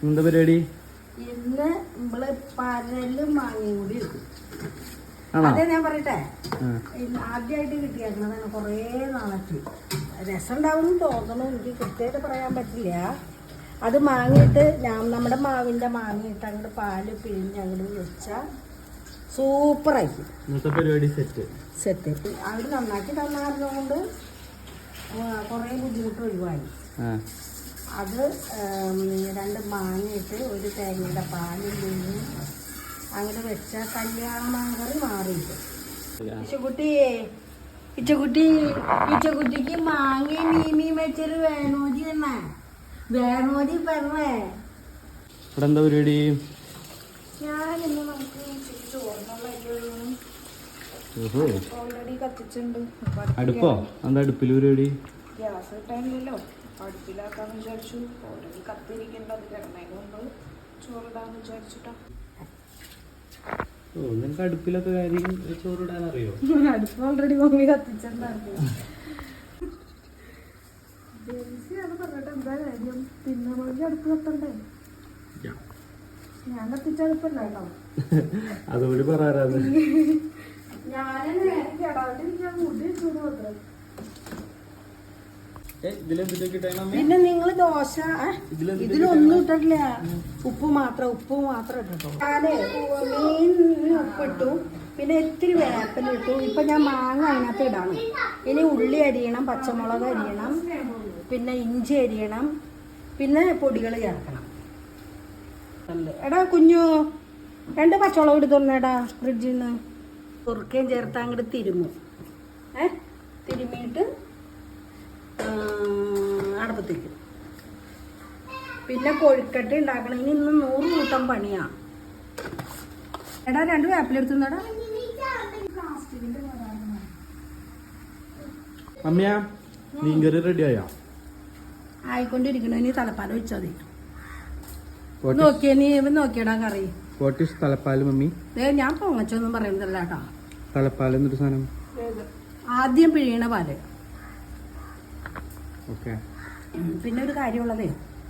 എന്താ പരിപാടി? ഇന്ന് നമ്മള് പരലും മാങ്ങയും കൂടി എടുക്കും. അതെ ഞാൻ പറയട്ടെ, ആദ്യമായിട്ട് കിട്ടിയായിരുന്നതാണ് കുറേ നാളത്തെ. രസം ഉണ്ടാവും തോന്നണം, എനിക്ക് കൃത്യമായിട്ട് പറയാൻ പറ്റില്ല. അത് മാങ്ങിയിട്ട് നമ്മുടെ മാവിൻ്റെ മാങ്ങിയിട്ട് അങ്ങോട്ട് പാല് പിഴിഞ്ഞ് അങ്ങോട്ട് വെച്ചാൽ സൂപ്പറായിരിക്കും. പരിപാടി സെറ്റ്. അവർ നന്നാക്കി തന്നായിരുന്നതുകൊണ്ട് കുറേ ബുദ്ധിമുട്ട് ഒഴിവായി. അത് 2 മാങ്ങയിട്ട് ഒരു തേങ്ങയുടെ പാലും പിഴിഞ്ഞ് അങ്ങനെ വെച്ചാൽ കല്യാണ മാങ്ങറി മാറിയിട്ട്. ഇച്ചക്കുട്ടിക്ക് മാങ്ങയും മീമിയും വെച്ചൊരു വേണോജി തന്നെ. വേണോജി പറഞ്ഞേ ഇവിടെ എന്താ പരിപാടി? ഞാനിന്ന് നമുക്ക് ഓൾറെഡി കത്തിച്ചിട്ടുണ്ട്. അടുപ്പോ? എന്താ അടുപ്പിൽ പരിപാടി? ഗ്യാസ് കിട്ടാനില്ലല്ലോ, അടുപ്പിലാക്കാന്ന് വിചാരിച്ചു. ഓൾറെഡി കത്തിരിക്കേണ്ടത് കിടന്നതിന് മുമ്പ് ചോറിടാന്ന് വിചാരിച്ചിട്ടാ. നിനക്ക് അടുപ്പിലൊക്കെ കാര്യം ചോറിടാൻ അറിയോ? അടുപ്പ് ഓൾറെഡി മമ്മി കത്തിച്ചിട്ടുണ്ടായിരുന്നു. പറഞ്ഞിട്ട് എന്താ കാര്യം? പിന്നെ മമ്മി അടുപ്പ് കത്തണ്ടേ? ഞാൻ കത്തിച്ചടുപ്പല്ല കേട്ടോ. അതുകൂടി പറയാറ്. ഞാനെന്നെ കേടാണ്ടിരിക്കാൻ മുടി വെച്ചോണ്ട് മാത്രം. പിന്നെ നിങ്ങള് ദോശ ഇതിലൊന്നും ഇട്ടിട്ടില്ല, ഉപ്പ് മാത്രം ഇട്ടോ. ഞാന് മീനിന് ഉപ്പിട്ടു, പിന്നെ ഇത്തിരി വേപ്പിലിട്ടു. ഇപ്പൊ ഞാൻ മാങ്ങ അതിനകത്ത് ഇടാണ്. ഇനി ഉള്ളി അരിയണം, പച്ചമുളക് അരിയണം, പിന്നെ ഇഞ്ചി അരിയണം, പിന്നെ പൊടികൾ ചേർക്കണം. എടാ കുഞ്ഞു 2 പച്ചമുളക് എടുത്തോളൂടാ ഫ്രിഡ്ജിൽ നിന്ന്. കുറുക്കയും ചേർത്ത് അങ്ങോട്ട് തിരുമും. തിരുമിയിട്ട് അടുപ്പത്തേക്ക്. പിന്നെ കൊഴുക്കട്ട ഉണ്ടാക്കണമെങ്കിൽ ഇന്ന് 100 കൂട്ടം പണിയാണ്. എടാ 2 വേപ്പിലെടുത്തുന്നടാ. അമ്മയാ മീൻകറി റെഡി ആയോ? ആയിക്കൊണ്ടിരിക്കണോ. ഇനി തലപ്പാൽ വെച്ചാൽ മതി. നോക്കിയടാ കറി. തലപ്പാല് മമ്മി? ഞാൻ പൊങ്ങച്ചൊന്നും പറയുന്നതല്ല കേട്ടോ. തലപ്പാൽ എന്നൊരു സാധനം. ആദ്യം പിഴിയണ പാല്. ഓക്കെ. പിന്നെ ഒരു കാര്യമുള്ളതേ,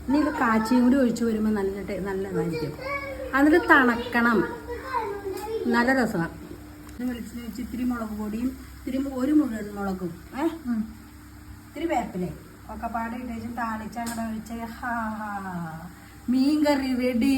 ഇനി ഇത് കാച്ചിയും കൂടി ഒഴിച്ചു വരുമ്പോൾ നല്ലതായിരിക്കും. എന്നിട്ട് തണക്കണം, നല്ല രസമാണ്. വെളിച്ചെണ്ണ വെച്ച് ഇത്തിരി മുളക് പൊടിയും ഒരു മുഴുവൻ മുളകും ഇത്തിരി വേപ്പിലേ ഒക്കെ പാടെ ഇട്ടേച്ചും താളിച്ച് അങ്ങനെ ഒഴിച്ച് മീൻ കറി റെഡി.